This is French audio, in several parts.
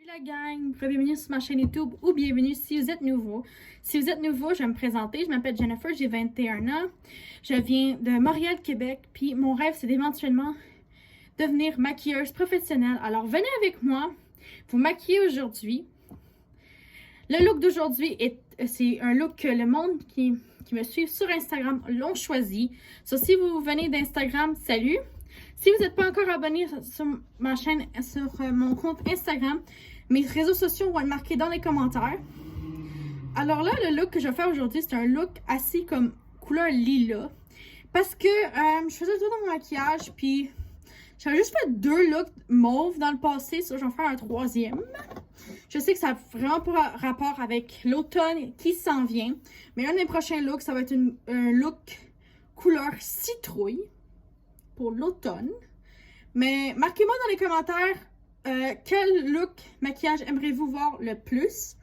La gang, bienvenue sur ma chaîne YouTube ou bienvenue si vous êtes nouveau. Si vous êtes nouveau, je vais me présenter. Je m'appelle Jennifer, j'ai 21 ans. Je viens de Montréal, Québec. Puis mon rêve, c'est d'éventuellement devenir maquilleuse professionnelle. Alors venez avec moi, vous maquiller aujourd'hui. Le look d'aujourd'hui, c'est un look que le monde qui me suit sur Instagram l'ont choisi. Si vous venez d'Instagram, salut! Si vous n'êtes pas encore abonné sur ma chaîne, sur mon compte Instagram, mes réseaux sociaux vont être marqués dans les commentaires. Alors là, le look que je vais faire aujourd'hui, c'est un look assez comme couleur lilas. Parce que je faisais tout dans mon maquillage, puis j'avais juste fait 2 looks mauve dans le passé, je vais en faire un 3e. Je sais que ça n'a vraiment pas rapport avec l'automne qui s'en vient, mais un de mes prochains looks, ça va être un look couleur citrouille pour l'automne. Mais marquez-moi dans les commentaires quel look maquillage aimeriez-vous voir le plus?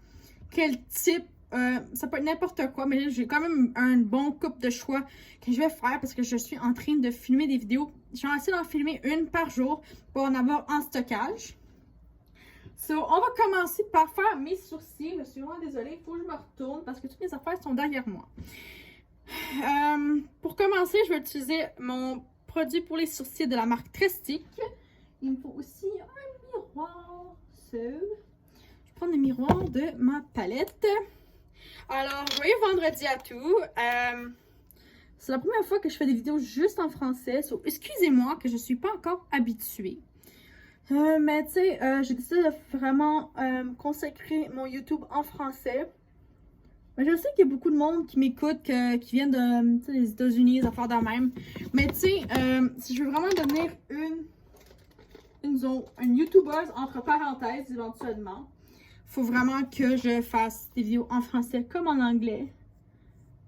Quel type? Ça peut être n'importe quoi, mais j'ai quand même un bon couple de choix que je vais faire parce que je suis en train de filmer des vidéos. Je vais essayer d'en filmer une par jour pour en avoir en stockage. On va commencer par faire mes sourcils. Je suis vraiment désolée, il faut que je me retourne parce que toutes mes affaires sont derrière moi. Pour commencer, je vais utiliser mon produit pour les sourcils de la marque Trestic. Il me faut aussi un miroir. Je vais prendre le miroir de ma palette. Alors, joyeux vendredi à tous. C'est la première fois que je fais des vidéos juste en français. Excusez-moi que je ne suis pas encore habituée. Mais tu sais, j'ai décidé de vraiment consacrer mon YouTube en français. Mais je sais qu'il y a beaucoup de monde qui m'écoute, qui viennent des États-Unis, des affaires de même. Mais tu sais, si je veux vraiment devenir une YouTubeuse entre parenthèses éventuellement, il faut vraiment que je fasse des vidéos en français comme en anglais.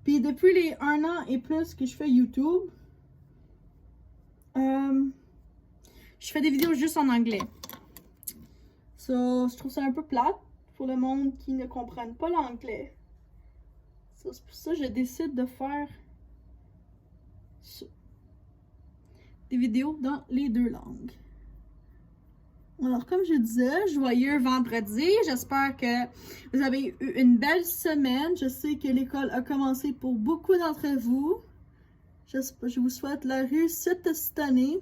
Puis depuis les 1 an et plus que je fais YouTube, je fais des vidéos juste en anglais. Je trouve ça un peu plate pour le monde qui ne comprenne pas l'anglais. C'est pour ça que je décide de faire des vidéos dans les 2 langues. Alors, comme je disais, joyeux vendredi. J'espère que vous avez eu une belle semaine. Je sais que l'école a commencé pour beaucoup d'entre vous. Je vous souhaite la réussite cette année.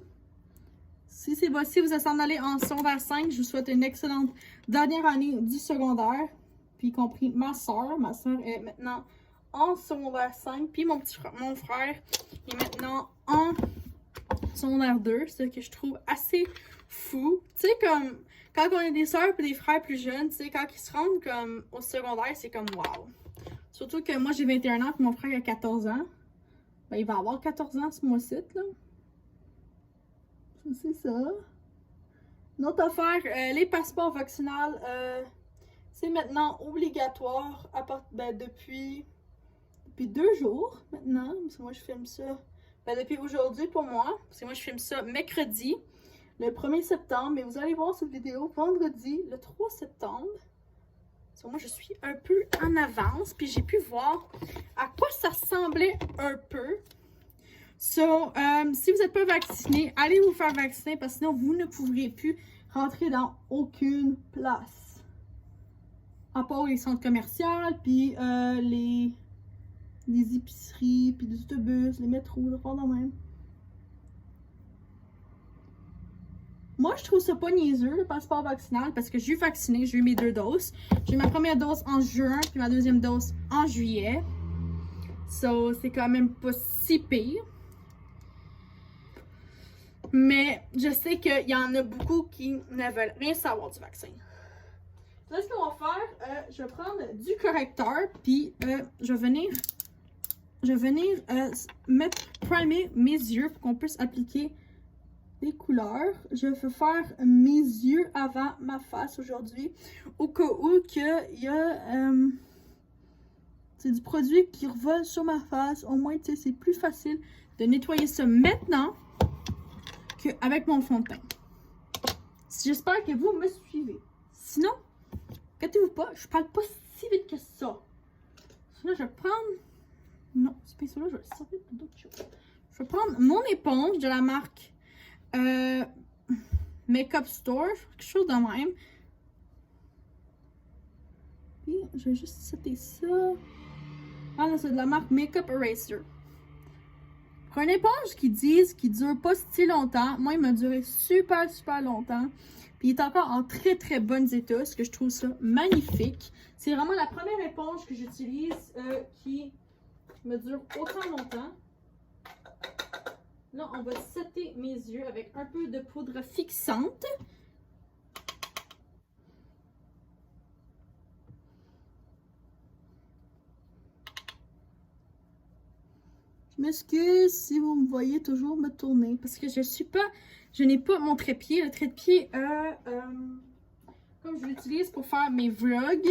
Si c'est possible, vous êtes en aller en secondaire 5, je vous souhaite une excellente dernière année du secondaire. Puis, y compris ma soeur. Ma soeur est maintenant en secondaire 5, puis mon frère est maintenant en secondaire 2, ce que je trouve assez fou. Tu sais, comme quand on a des soeurs et des frères plus jeunes, tu sais, quand ils se rendent comme au secondaire, c'est comme wow. Surtout que moi j'ai 21 ans et mon frère a 14 ans. Ben, il va avoir 14 ans ce mois-ci, là. C'est ça. Une autre affaire, les passeports vaccinaux, c'est maintenant obligatoire depuis 2 jours maintenant, parce que moi je filme ça, depuis aujourd'hui pour moi, parce que moi je filme ça mercredi, le 1er septembre, mais vous allez voir cette vidéo vendredi, le 3 septembre. Parce que moi je suis un peu en avance, puis j'ai pu voir à quoi ça ressemblait un peu. Si vous n'êtes pas vacciné, allez vous faire vacciner, parce que sinon vous ne pourrez plus rentrer dans aucune place. À part les centres commerciaux, puis les épiceries, puis les autobus, les métros, le fond de même. Moi, je trouve ça pas niaiseux, le passeport vaccinal, parce que j'ai eu vacciné, j'ai eu mes 2 doses. J'ai eu ma première dose en juin, puis ma deuxième dose en juillet. C'est quand même pas si pire. Mais je sais qu'il y en a beaucoup qui ne veulent rien savoir du vaccin. Là, ce qu'on va faire, je vais prendre du correcteur, puis je vais venir primer mes yeux pour qu'on puisse appliquer les couleurs. Je vais faire mes yeux avant ma face aujourd'hui, au cas où qu'il y a c'est du produit qui revole sur ma face. Au moins, tu sais, c'est plus facile de nettoyer ça maintenant qu'avec mon fond de teint. J'espère que vous me suivez. Sinon, inquiétez-vous pas, je parle pas si vite que ça. Là, je vais prendre... Non, ce pinceau-là, je vais le servir pour d'autres choses. Je vais prendre mon éponge de la marque Makeup Store, quelque chose de même. Puis, je vais juste setter ça. Ah là, c'est de la marque Makeup Eraser. Pour une éponge qui disent qu'il dure pas si longtemps, moi, il m'a duré super, super longtemps. Puis, il est encore en très, très bonnes états, ce que je trouve ça magnifique. C'est vraiment la première éponge que j'utilise qui me dure autant longtemps. Là, on va setter mes yeux avec un peu de poudre fixante. Je m'excuse si vous me voyez toujours me tourner parce que je n'ai pas mon trépied. Le trépied, comme je l'utilise pour faire mes vlogs,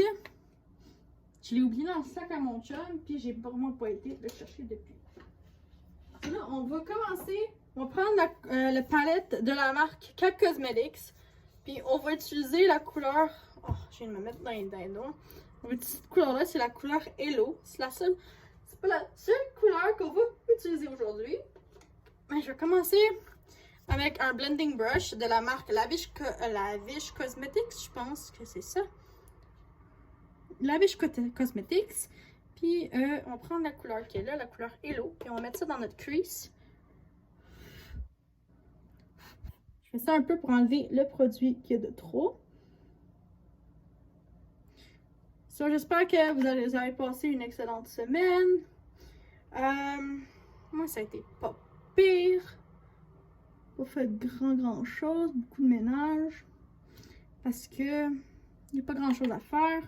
je l'ai oublié dans le sac à mon chum, puis j'ai vraiment pas été le chercher depuis. Et là, on va commencer. On va prendre la palette de la marque Kat Cosmetics, puis on va utiliser la couleur. Oh, je viens de me mettre dans les dindons. On va utiliser cette couleur-là, c'est la couleur Hello. C'est la seule. C'est pas la seule couleur qu'on va utiliser aujourd'hui. Mais je vais commencer avec un blending brush de la marque Lavish Cosmetics. Je pense que c'est ça. Lavish Cosmetics. Puis on va prendre la couleur qui est là, la couleur Hello. Puis on va mettre ça dans notre crease. Je fais ça un peu pour enlever le produit qu'il y a de trop. So, j'espère que vous avez passé une excellente semaine. Moi, ça a été pas pire. Pas fait grand chose, beaucoup de ménage. Parce que il n'y a pas grand chose à faire.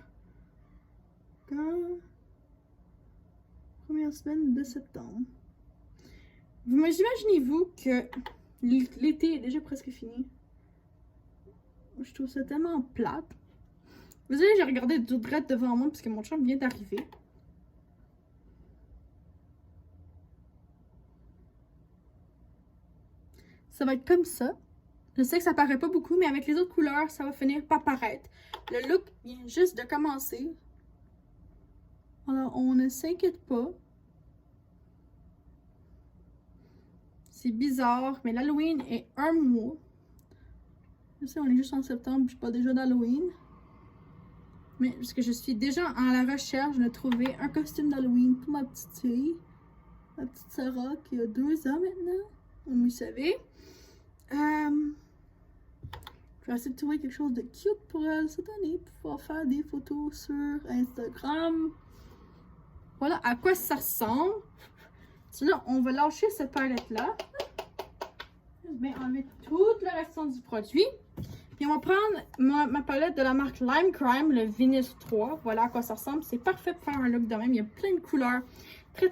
Première semaine de septembre. Imaginez-vous que l'été est déjà presque fini. Je trouve ça tellement plate. Vous savez, j'ai regardé du droit devant moi parce que mon chum vient d'arriver. Ça va être comme ça. Je sais que ça paraît pas beaucoup, mais avec les autres couleurs, ça va finir par paraître. Le look vient juste de commencer. Alors, on ne s'inquiète pas. C'est bizarre, mais l'Halloween est un mois. Je sais, on est juste en septembre, je suis pas déjà d'Halloween. Mais parce que je suis déjà à la recherche de trouver un costume d'Halloween pour ma petite fille. Ma petite Sarah qui a 2 ans maintenant. Comme vous savez. Je vais essayer de trouver quelque chose de cute pour elle cette année. Pour pouvoir faire des photos sur Instagram. Voilà à quoi ça ressemble. Là, on va lâcher cette palette-là. Je vais enlever toute la restant du produit. Puis on va prendre ma palette de la marque Lime Crime, le Venus 3. Voilà à quoi ça ressemble. C'est parfait pour faire un look de même. Il y a plein de couleurs très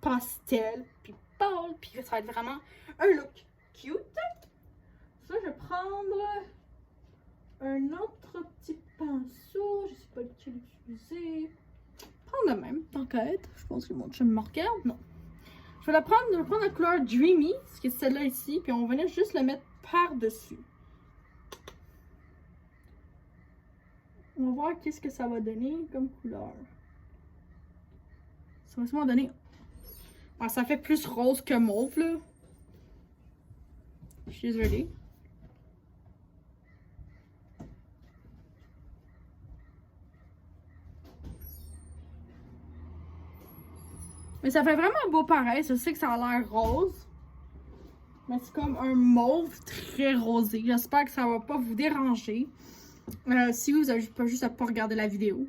pastel. Puis pâle. Puis ça va être vraiment un look cute. Ça, je vais prendre un autre petit pinceau. Je ne sais pas lequel utiliser. Prendre le même, tant qu'à être. Je pense que mon chum me regarde. Non. Je vais prendre la couleur Dreamy, ce qui est celle-là ici. Puis on va venir juste le mettre par-dessus. On va voir qu'est-ce que ça va donner comme couleur. Ça va sûrement donner... Ah, ça fait plus rose que mauve, là. Je suis désolée. Mais ça fait vraiment beau pareil. Je sais que ça a l'air rose. Mais c'est comme un mauve très rosé. J'espère que ça va pas vous déranger. Si vous avez pas juste à pas regarder la vidéo.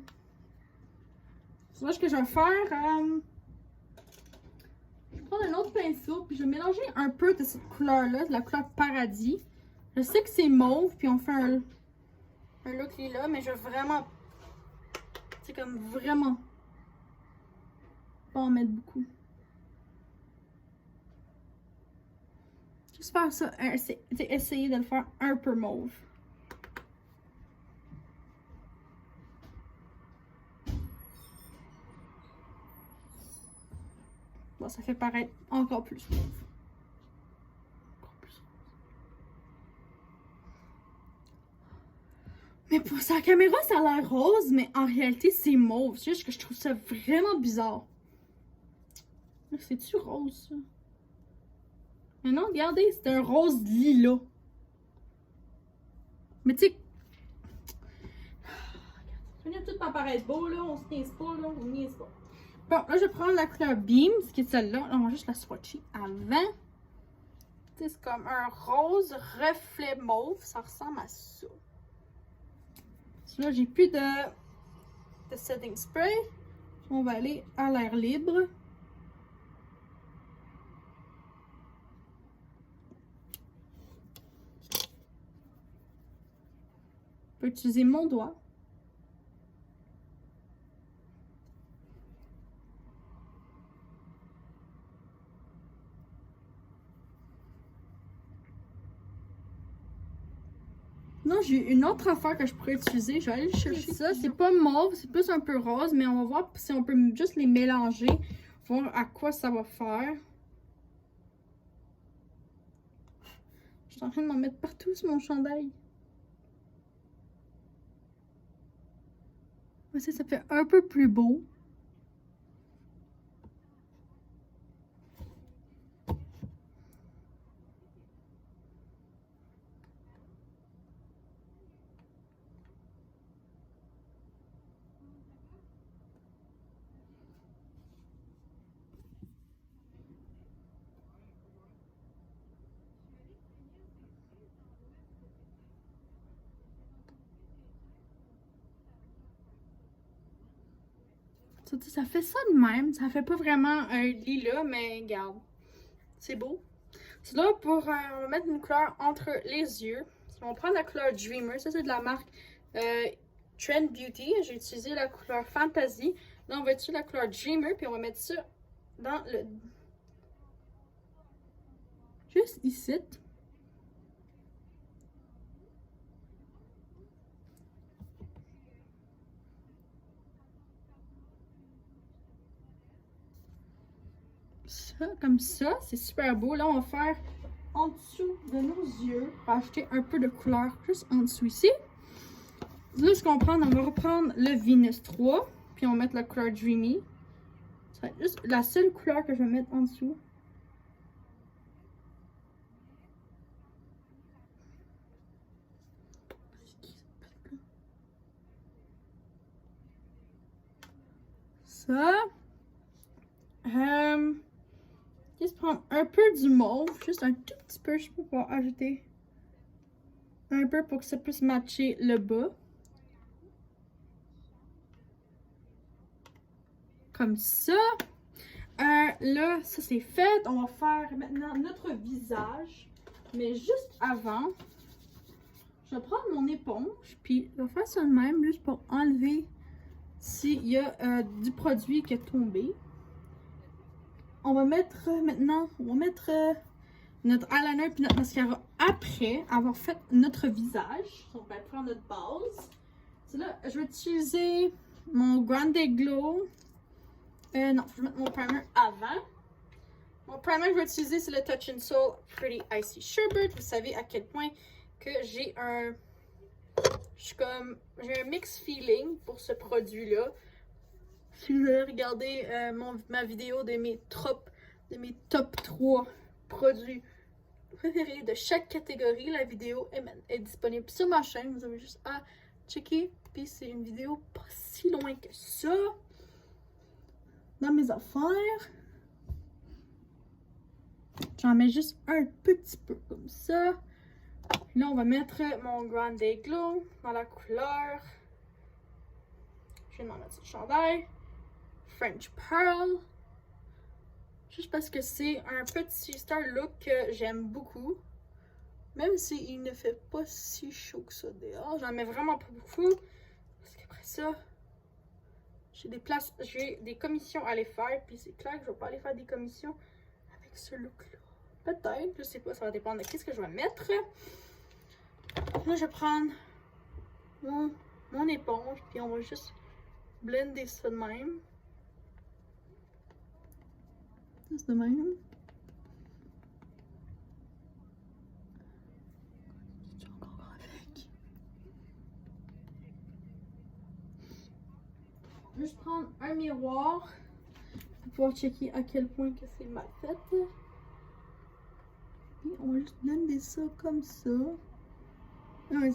C'est là ce que je vais faire. Je vais prendre un autre pinceau. Puis je vais mélanger un peu de cette couleur-là. De la couleur paradis. Je sais que c'est mauve. Puis on fait un look lila. Mais je veux vraiment... C'est comme vraiment... Pas en mettre beaucoup. Juste faire ça. Essayer de le faire un peu mauve. Bon, ça fait paraître encore plus mauve. Mais pour sa caméra, ça a l'air rose, mais en réalité, c'est mauve. C'est juste que je trouve ça vraiment bizarre. C'est-tu rose, ça? Mais non, regardez, c'est un rose lilas. Mais tu sais... finir tout par paraître beau, là. On se niaise pas, là. On niaise pas. Bon, là, je vais prendre la couleur Beams, qui est celle-là. On va juste la swatcher avant. C'est comme un rose reflet mauve. Ça ressemble à ça. Là, j'ai plus de setting spray. On va aller à l'air libre. Je peux utiliser mon doigt. Non, j'ai une autre affaire que je pourrais utiliser. Je vais aller le chercher. Ça, c'est pas mauve, c'est plus un peu rose, mais on va voir si on peut juste les mélanger. Voir à quoi ça va faire. Je suis en train de m'en mettre partout sur mon chandail. Voici, ça fait un peu plus beau. Ça fait ça de même. Ça fait pas vraiment un lilas, mais regarde. C'est beau. C'est là pour on va mettre une couleur entre les yeux. On va prendre la couleur Dreamer. Ça, c'est de la marque Trend Beauty. J'ai utilisé la couleur Fantasy. Là, on va utiliser la couleur Dreamer. Puis on va mettre ça dans le... juste ici. Ça, comme ça, c'est super beau. Là, on va faire en dessous de nos yeux, pour ajouter un peu de couleur juste en dessous ici. Là, ce qu'on va prendre, on va reprendre le Venus 3, puis on va mettre la couleur Dreamy. Ça va être juste la seule couleur que je vais mettre en dessous. Ça. Juste prendre un peu du mauve, juste un tout petit peu, je peux pouvoir ajouter un peu pour que ça puisse matcher le bas. Comme ça. Là, ça c'est fait. On va faire maintenant notre visage. Mais juste avant, je vais prendre mon éponge, puis je vais faire ça de même, juste pour enlever s'il y a du produit qui est tombé. On va mettre maintenant, notre eyeliner puis notre mascara après avoir fait notre visage. On va prendre notre base. Là, je vais utiliser mon Grande Glow. Non, je vais mettre mon primer avant. Mon primer que je vais utiliser, c'est le Touch and Soul Pretty Icy Sherbet. Vous savez à quel point que j'ai un mix feeling pour ce produit-là. Si vous avez regardé ma vidéo de mes top 3 produits préférés de chaque catégorie, la vidéo est disponible sur ma chaîne. Vous avez juste à checker. Puis c'est une vidéo pas si loin que ça. Dans mes affaires. J'en mets juste un petit peu comme ça. Là, on va mettre mon Grande Glow dans la couleur. Je vais m'en mettre sur le chandail. French Pearl. Juste parce que c'est un petit star look que j'aime beaucoup. Même s'il ne fait pas si chaud que ça dehors. J'en mets vraiment pas beaucoup. Parce qu'après ça, j'ai des commissions à aller faire. Puis c'est clair que je vais pas aller faire des commissions avec ce look-là. Peut-être, je sais pas, ça va dépendre de qu'est-ce que je vais mettre. Là, je vais prendre mon éponge. Puis on va juste blender ça de même. Juste de même. Je suis encore avec. Je vais juste prendre un miroir pour pouvoir checker à quel point que c'est mal fait. Puis on va juste blender ça comme ça.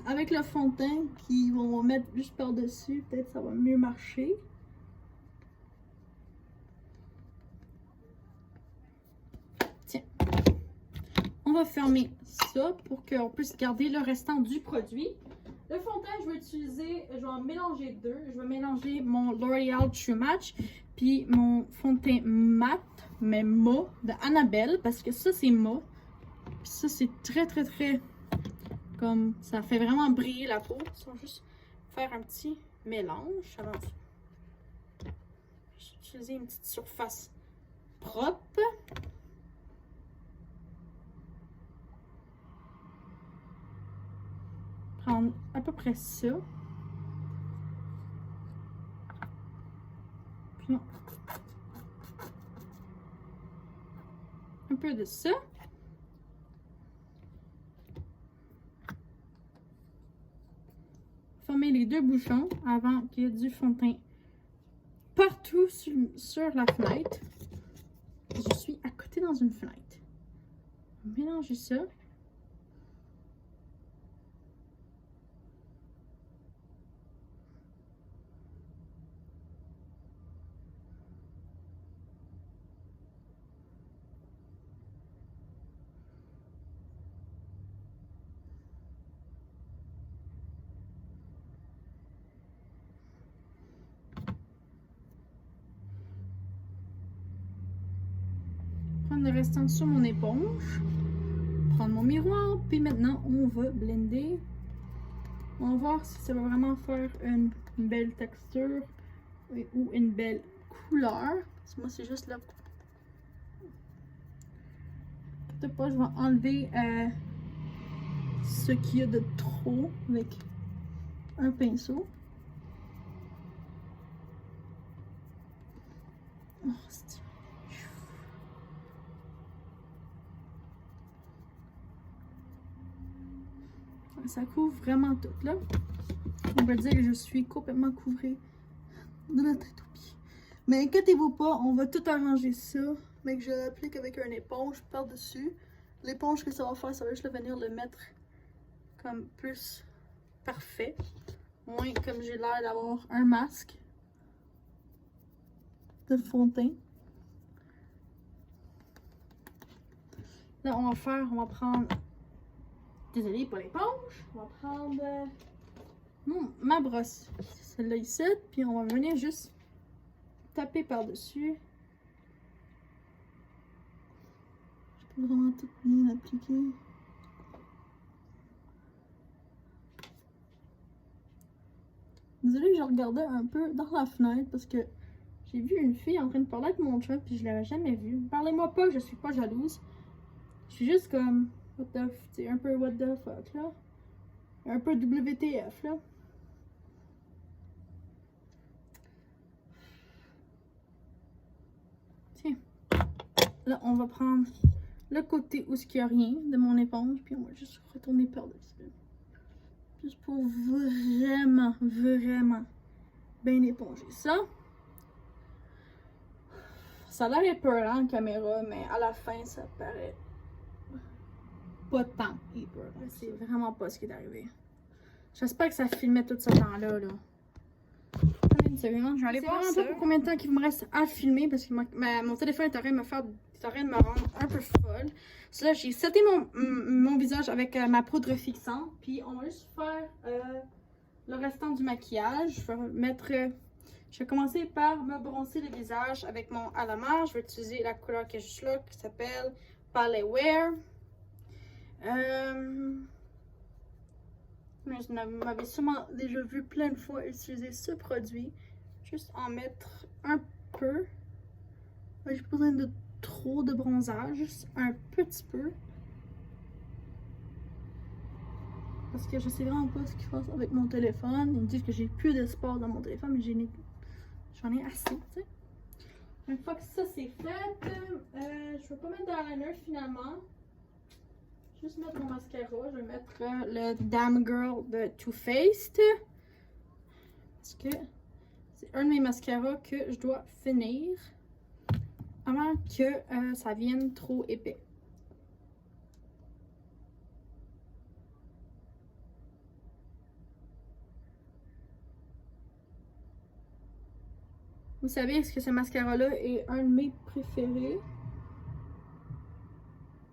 Avec le fond de teint qu'on va mettre juste par-dessus, peut-être ça va mieux marcher. Tiens. On va fermer ça pour qu'on puisse garder le restant du produit. Le fond de teint, je vais en mélanger deux. Je vais mélanger mon L'Oréal True Match puis mon fond de teint mat, mais mat de Annabelle, parce que ça c'est mat. Puis ça c'est très comme ça fait vraiment briller la peau. On va juste faire un petit mélange avant ça. Je vais utiliser une petite surface propre. Prendre à peu près ça. Puis un peu de ça. Fermer les deux bouchons avant qu'il y ait du fond de teint partout sur la fenêtre. Je suis à côté dans une fenêtre. Mélanger ça. Prendre le restant sur mon éponge. Prendre mon miroir. Puis maintenant, on va blender. On va voir si ça va vraiment faire une belle texture ou une belle couleur. Parce que moi, c'est juste là. Peut-être pas, je vais enlever ce qu'il y a de trop avec un pinceau. Oh, ça couvre vraiment tout là. On va dire que je suis complètement couvrée de la tête aux pieds. Mais inquiétez-vous pas, on va tout arranger ça. Mais que je l'applique avec une éponge par-dessus. L'éponge que ça va faire, ça va juste venir le mettre comme plus parfait. Moins comme j'ai l'air d'avoir un masque de fond de teint. Là, on va prendre. Désolée pour l'éponge. On va prendre ma brosse. Celle-là ici. Puis on va venir juste taper par-dessus. Je peux vraiment tout bien appliquer. Désolée, je regardais un peu dans la fenêtre parce que j'ai vu une fille en train de parler avec mon chum puis je l'avais jamais vue. Parlez-moi pas, je suis pas jalouse. Je suis juste comme what the, un peu what the fuck là. Un peu WTF là. Tiens. Là, on va prendre le côté où il n'y a rien de mon éponge, puis on va juste retourner par-dessus. Juste pour vraiment bien éponger ça. Ça a l'air épeurant en caméra, mais à la fin, ça paraît pas tant épeurant. C'est vraiment pas ce qui est arrivé. J'espère que ça filmait tout ce temps-là. Là. Une seconde, je vais aller voir un peu pour combien de temps il me reste à filmer parce que mon téléphone est en train de me rendre un peu folle. So, là, j'ai seté mon visage avec ma poudre fixante. Puis on va juste faire le restant du maquillage. Je vais commencer par me bronzer le visage avec mon Alamar. Je vais utiliser la couleur qui est juste là, qui s'appelle Palette Wear. Vous m'avez sûrement déjà vu plein de fois utiliser ce produit. Juste en mettre un peu. J'ai pas besoin de trop de bronzage, juste un petit peu. Parce que je sais vraiment pas ce qu'il faut avec mon téléphone. Ils me disent que j'ai plus d'espace dans mon téléphone, mais j'en ai assez, tu sais. Une fois que ça c'est fait, je vais pas mettre d'eyeliner finalement. Juste mettre mon mascara. Je vais mettre le Damn Girl de Too Faced. Parce que c'est un de mes mascaras que je dois finir avant que ça vienne trop épais. Vous savez, est-ce que ce mascara-là est un de mes préférés?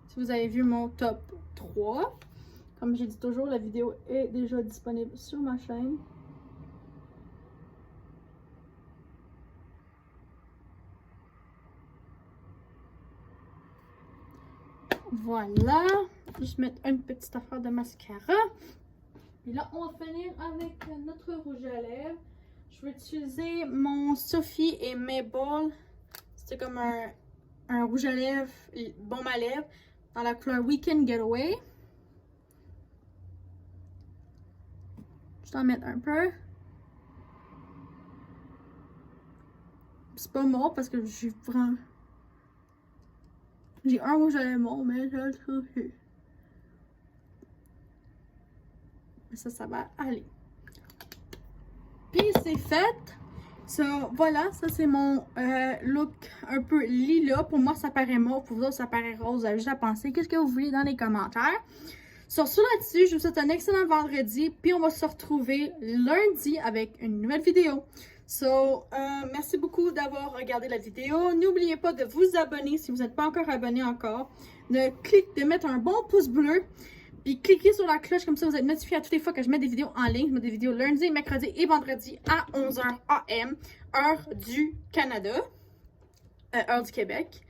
Si vous avez vu mon top 3, comme j'ai dit toujours, la vidéo est déjà disponible sur ma chaîne. Voilà, juste mettre une petite affaire de mascara. Et là, on va finir avec notre rouge à lèvres. Je vais utiliser mon Sophie et Mayball. C'est comme un rouge à lèvres, baume à lèvres, dans la couleur Weekend Getaway. Je vais en mettre un peu. C'est pas mauve parce que j'ai vraiment... J'ai un rouge à lèvres mauve, mais je le trouve. Ça va aller. Puis c'est fait. Voilà, ça c'est mon look un peu lilas. Pour moi, ça paraît mauve. Pour vous autres, ça paraît rose. Vous avez juste à penser. Qu'est-ce que vous voulez dans les commentaires? Sur ce là-dessus, je vous souhaite un excellent vendredi. Puis on va se retrouver lundi avec une nouvelle vidéo. Merci beaucoup d'avoir regardé la vidéo. N'oubliez pas de vous abonner si vous n'êtes pas encore abonné encore. De mettre un bon pouce bleu. Puis cliquez sur la cloche, comme ça vous êtes notifié à toutes les fois que je mets des vidéos en ligne. Je mets des vidéos lundi, mercredi et vendredi à 11h AM, heure du Canada, heure du Québec.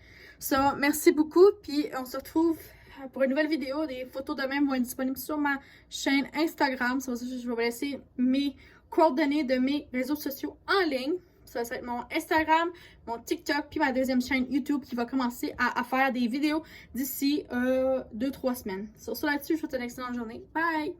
Merci beaucoup, puis on se retrouve pour une nouvelle vidéo. Les photos de même vont être disponibles sur ma chaîne Instagram. Je vais vous laisser mes coordonnées de mes réseaux sociaux en ligne. Ça va être mon Instagram, mon TikTok, puis ma deuxième chaîne YouTube qui va commencer à faire des vidéos d'ici 2-3 semaines. Sur ce là-dessus, je vous souhaite une excellente journée. Bye!